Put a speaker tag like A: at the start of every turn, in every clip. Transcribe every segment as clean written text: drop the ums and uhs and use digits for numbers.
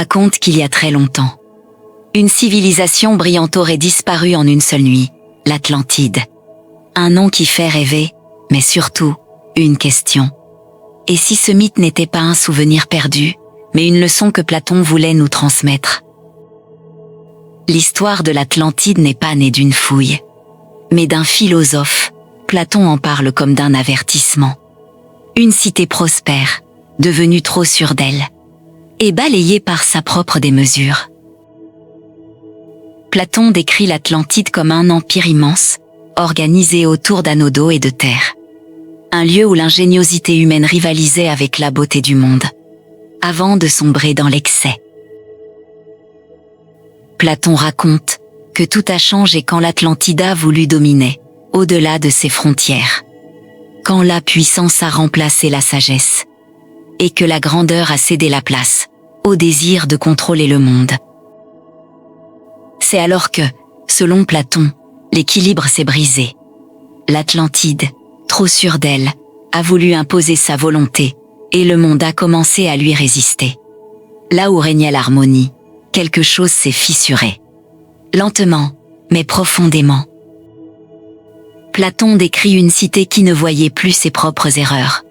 A: raconte qu'il y a très longtemps, une civilisation brillante aurait disparu en une seule nuit, l'Atlantide. Un nom qui fait rêver, mais surtout, une question. Et si ce mythe n'était pas un souvenir perdu, mais une leçon que Platon voulait nous transmettre? L'histoire de l'Atlantide n'est pas née d'une fouille, mais d'un philosophe. Platon en parle comme d'un avertissement. Une cité prospère, devenue trop sûre d'elle, et balayée par sa propre démesure. Platon décrit l'Atlantide comme un empire immense, organisé autour d'anneaux d'eau et de terre. Un lieu où l'ingéniosité humaine rivalisait avec la beauté du monde, avant de sombrer dans l'excès. Platon raconte que tout a changé quand l'Atlantide a voulu dominer, au-delà de ses frontières. Quand la puissance a remplacé la sagesse, et que la grandeur a cédé la place au désir de contrôler le monde. C'est alors que, selon Platon, l'équilibre s'est brisé. L'Atlantide, trop sûre d'elle, a voulu imposer sa volonté, et le monde a commencé à lui résister. Là où régnait l'harmonie, quelque chose s'est fissuré. Lentement, mais profondément. Platon décrit une cité qui ne voyait plus ses propres erreurs.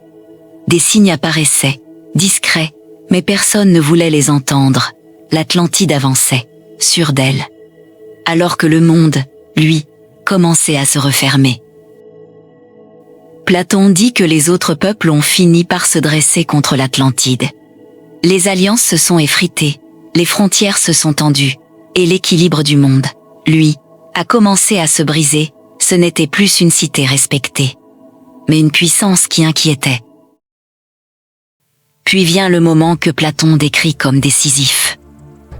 A: Des signes apparaissaient, discrets, mais personne ne voulait les entendre. L'Atlantide avançait, sûre d'elle. Alors que le monde, lui, commençait à se refermer. Platon dit que les autres peuples ont fini par se dresser contre l'Atlantide. Les alliances se sont effritées, les frontières se sont tendues, et l'équilibre du monde, lui, a commencé à se briser. Ce n'était plus une cité respectée, mais une puissance qui inquiétait. Puis vient le moment que Platon décrit comme décisif.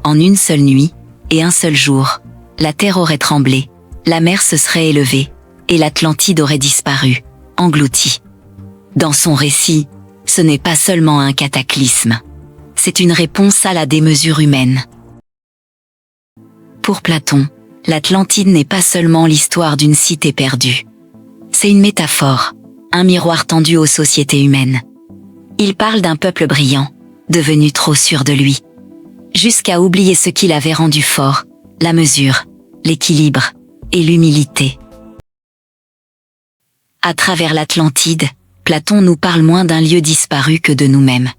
A: En une seule nuit, et un seul jour, la terre aurait tremblé, la mer se serait élevée, et l'Atlantide aurait disparu, engloutie. Dans son récit, ce n'est pas seulement un cataclysme, c'est une réponse à la démesure humaine. Pour Platon, l'Atlantide n'est pas seulement l'histoire d'une cité perdue. C'est une métaphore, un miroir tendu aux sociétés humaines. Il parle d'un peuple brillant, devenu trop sûr de lui, jusqu'à oublier ce qui l'avait rendu fort, la mesure, l'équilibre et l'humilité. À travers l'Atlantide, Platon nous parle moins d'un lieu disparu que de nous-mêmes.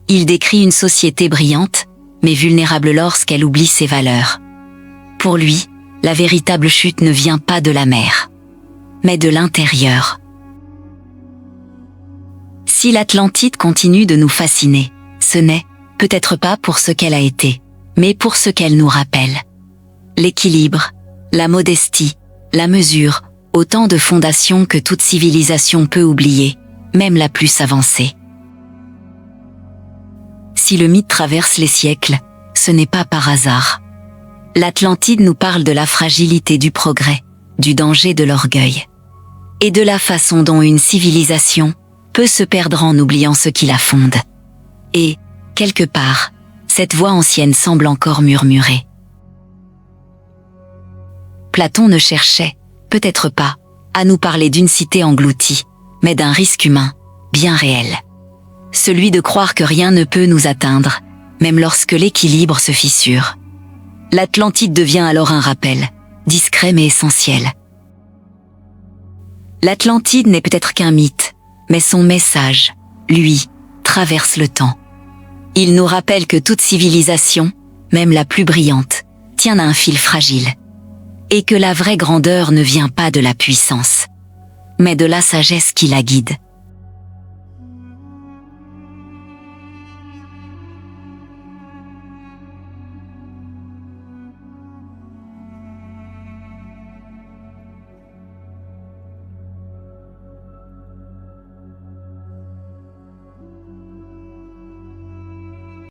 A: Il décrit une société brillante, mais vulnérable lorsqu'elle oublie ses valeurs. Pour lui, la véritable chute ne vient pas de la mer, mais de l'intérieur. Si l'Atlantide continue de nous fasciner, ce n'est peut-être pas pour ce qu'elle a été, mais pour ce qu'elle nous rappelle. L'équilibre, la modestie, la mesure, autant de fondations que toute civilisation peut oublier, même la plus avancée. Si le mythe traverse les siècles, ce n'est pas par hasard. L'Atlantide nous parle de la fragilité du progrès, du danger de l'orgueil, et de la façon dont une civilisation peut se perdre en oubliant ce qui la fonde. Et, quelque part, cette voix ancienne semble encore murmurer. Platon ne cherchait, peut-être pas, à nous parler d'une cité engloutie, mais d'un risque humain, bien réel. Celui de croire que rien ne peut nous atteindre, même lorsque l'équilibre se fissure. L'Atlantide devient alors un rappel, discret mais essentiel. L'Atlantide n'est peut-être qu'un mythe, mais son message, lui, traverse le temps. Il nous rappelle que toute civilisation, même la plus brillante, tient à un fil fragile, et que la vraie grandeur ne vient pas de la puissance, mais de la sagesse qui la guide.